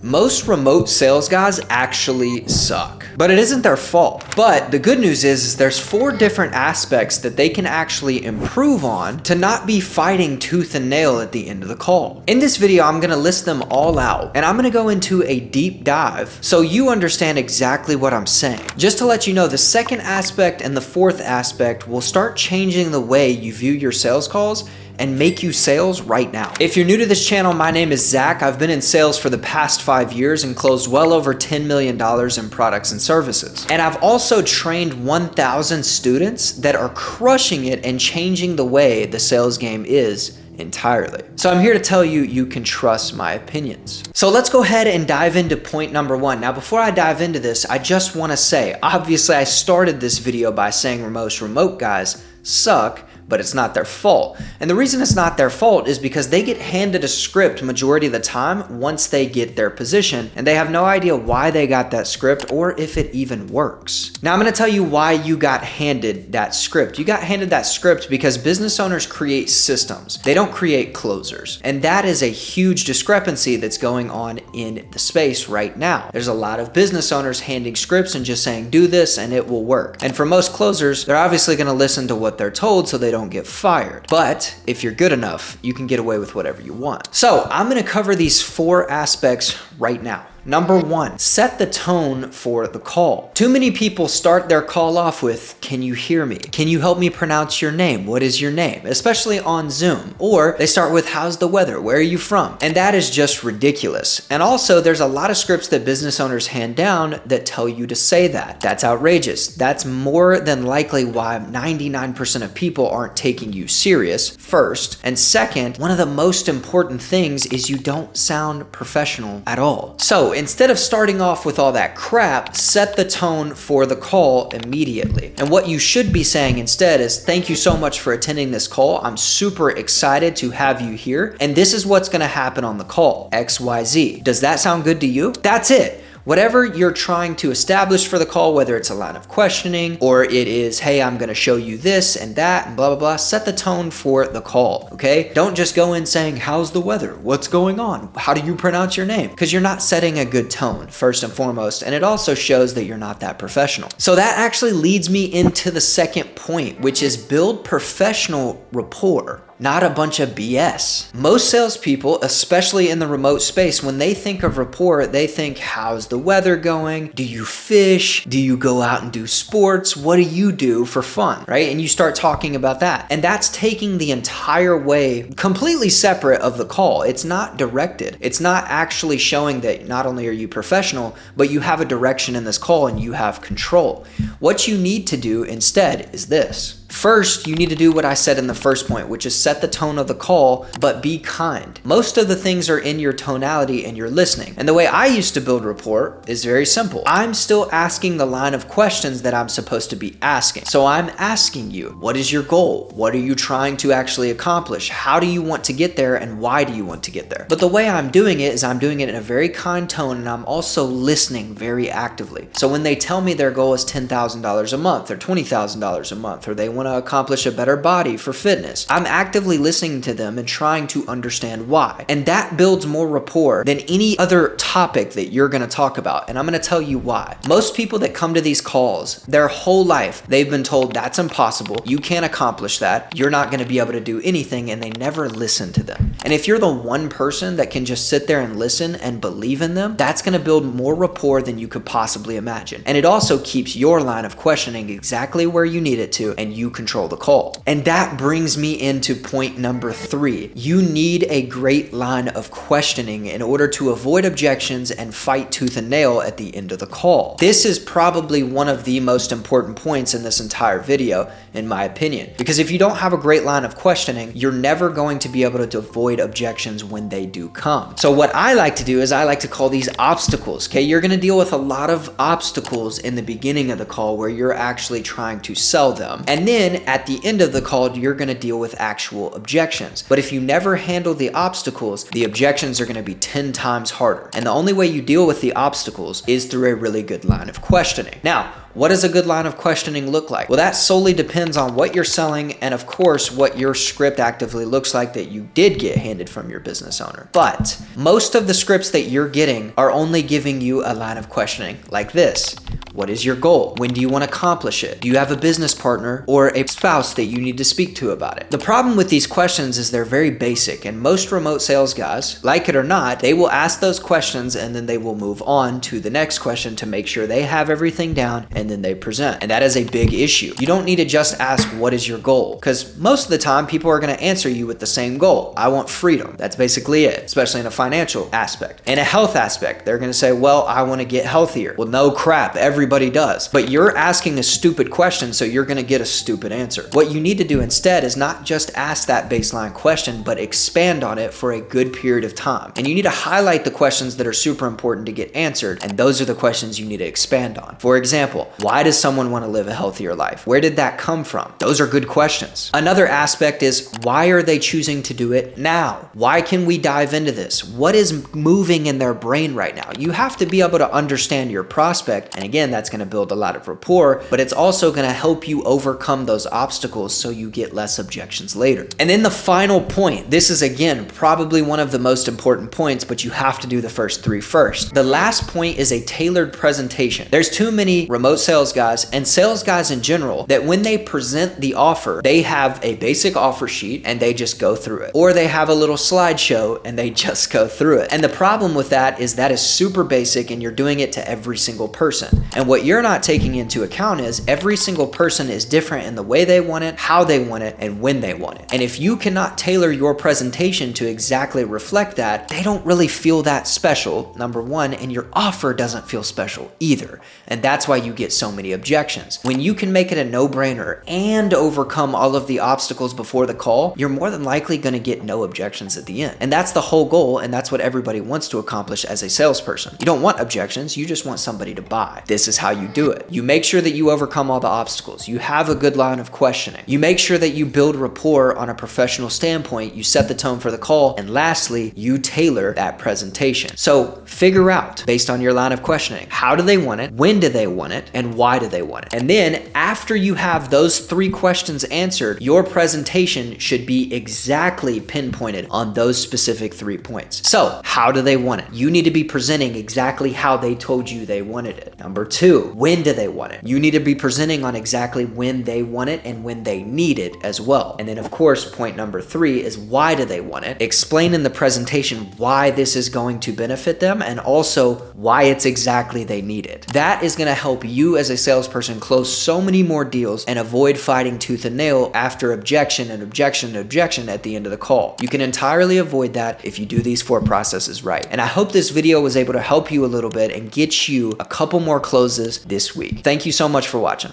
Most remote sales guys actually suck, but it isn't their fault. But the good news is there's 4 different aspects that they can actually improve on to not be fighting tooth and nail at the end of the call. In this video, I'm gonna list them all out and I'm gonna go into a deep dive so you understand exactly what I'm saying. Just to let you know, the second aspect and the 4th aspect will start changing the way you view your sales calls and make you sales right now. If you're new to this channel, my name is Zach. I've been in sales for the past 5 years and closed well over $10 million in products and services. And I've also trained 1,000 students that are crushing it and changing the way the sales game is entirely. So I'm here to tell you, you can trust my opinions. So let's go ahead and dive into point number 1. Now, before I dive into this, I just wanna say, obviously I started this video by saying most remote guys suck, but it's not their fault. And the reason it's not their fault is because they get handed a script majority of the time once they get their position, and they have no idea why they got that script or if it even works. Now I'm gonna tell you why you got handed that script. You got handed that script because business owners create systems. They don't create closers. And that is a huge discrepancy that's going on in the space right now. There's a lot of business owners handing scripts and just saying, do this and it will work. And for most closers, they're obviously gonna listen to what they're told so they don't get fired. But if you're good enough, you can get away with whatever you want. So I'm gonna cover these 4 aspects right now. Number 1, set the tone for the call. Too many people start their call off with, can you hear me? Can you help me pronounce your name? What is your name? Especially on Zoom. Or they start with, how's the weather? Where are you from? And that is just ridiculous. And also there's a lot of scripts that business owners hand down that tell you to say that. That's outrageous. That's more than likely why 99% of people aren't taking you serious, first. And second, one of the most important things is you don't sound professional at all. So instead of starting off with all that crap, set the tone for the call immediately. And what you should be saying instead is, thank you so much for attending this call. I'm super excited to have you here. And this is what's gonna happen on the call, XYZ. Does that sound good to you? That's it. Whatever you're trying to establish for the call, whether it's a line of questioning or it is, hey, I'm gonna show you this and that and blah, blah, blah, set the tone for the call, okay? Don't just go in saying, how's the weather? What's going on? How do you pronounce your name? Because you're not setting a good tone, first and foremost, and it also shows that you're not that professional. So that actually leads me into the second point, which is build professional rapport. Not a bunch of BS. Most salespeople, especially in the remote space, when they think of rapport, they think, how's the weather going? Do you fish? Do you go out and do sports? What do you do for fun, right? And you start talking about that. And that's taking the entire way completely separate of the call. It's not directed. It's not actually showing that not only are you professional, but you have a direction in this call and you have control. What you need to do instead is this. First, you need to do what I said in the first point, which is set the tone of the call, but be kind. Most of the things are in your tonality and your listening. And the way I used to build rapport is very simple. I'm still asking the line of questions that I'm supposed to be asking. So I'm asking you, what is your goal? What are you trying to actually accomplish? How do you want to get there and why do you want to get there? But the way I'm doing it is I'm doing it in a very kind tone and I'm also listening very actively. So when they tell me their goal is $10,000 a month or $20,000 a month, or they want to accomplish a better body for fitness, I'm actively listening to them and trying to understand why. And that builds more rapport than any other topic that you're going to talk about. And I'm going to tell you why. Most people that come to these calls, their whole life, they've been told that's impossible. You can't accomplish that. You're not going to be able to do anything, and they never listen to them. And if you're the one person that can just sit there and listen and believe in them, that's going to build more rapport than you could possibly imagine. And it also keeps your line of questioning exactly where you need it to, and you control the call. And that brings me into point number 3. You need a great line of questioning in order to avoid objections and fight tooth and nail at the end of the call. This is probably one of the most important points in this entire video, in my opinion, because if you don't have a great line of questioning, you're never going to be able to avoid objections when they do come. So what I like to do is I like to call these obstacles, okay? You're gonna deal with a lot of obstacles in the beginning of the call where you're actually trying to sell them. And then then at the end of the call, you're going to deal with actual objections. But if you never handle the obstacles, the objections are going to be 10 times harder. And the only way you deal with the obstacles is through a really good line of questioning. Now, what does a good line of questioning look like? Well, that solely depends on what you're selling and, of course, what your script actively looks like that you did get handed from your business owner. But most of the scripts that you're getting are only giving you a line of questioning like this. What is your goal? When do you want to accomplish it? Do you have a business partner or a spouse that you need to speak to about it? The problem with these questions is they're very basic, and most remote sales guys, like it or not, they will ask those questions and then they will move on to the next question to make sure they have everything down, and then they present. And that is a big issue. You don't need to just ask, what is your goal? Because most of the time people are going to answer you with the same goal. I want freedom. That's basically it, especially in a financial aspect. In a health aspect, they're going to say, well, I want to get healthier. Well, no crap. Everybody does. But you're asking a stupid question, so you're going to get a stupid answer. What you need to do instead is not just ask that baseline question, but expand on it for a good period of time. And you need to highlight the questions that are super important to get answered, and those are the questions you need to expand on. For example, why does someone want to live a healthier life? Where did that come from? Those are good questions. Another aspect is, why are they choosing to do it now? Why can we dive into this? What is moving in their brain right now? You have to be able to understand your prospect, and again, that's going to build a lot of rapport, but it's also going to help you overcome those obstacles so you get less objections later. And then the final point, this is again probably one of the most important points, but you have to do the first three first. The last point is a tailored presentation. There's too many remote sales guys and sales guys in general that when they present the offer, they have a basic offer sheet and they just go through it. Or they have a little slideshow and they just go through it. And the problem with that is super basic and you're doing it to every single person. And what you're not taking into account is every single person is different in the way they want it, how they want it, and when they want it. And if you cannot tailor your presentation to exactly reflect that, they don't really feel that special, number one, and your offer doesn't feel special either. And that's why you get so many objections. When you can make it a no-brainer and overcome all of the obstacles before the call, you're more than likely going to get no objections at the end. And that's the whole goal, and that's what everybody wants to accomplish as a salesperson. You don't want objections, you just want somebody to buy. This is how you do it. You make sure that you overcome all the obstacles. You have a good line of questioning. You make sure that you build rapport on a professional standpoint. You set the tone for the call. And lastly, you tailor that presentation. So figure out, based on your line of questioning, how do they want it? When do they want it? And why do they want it? And then after you have those three questions answered, your presentation should be exactly pinpointed on those specific 3 points. So how do they want it? You need to be presenting exactly how they told you they wanted it. Number two, when do they want it? You need to be presenting on exactly when they want it and when they need it as well. And then of course, point number 3 is why do they want it? Explain in the presentation why this is going to benefit them and also why it's exactly they need it. That is going to help you as a salesperson close so many more deals and avoid fighting tooth and nail after objection and objection and objection at the end of the call. You can entirely avoid that if you do these 4 processes right. And I hope this video was able to help you a little bit and get you a couple more closes this week. Thank you so much for watching.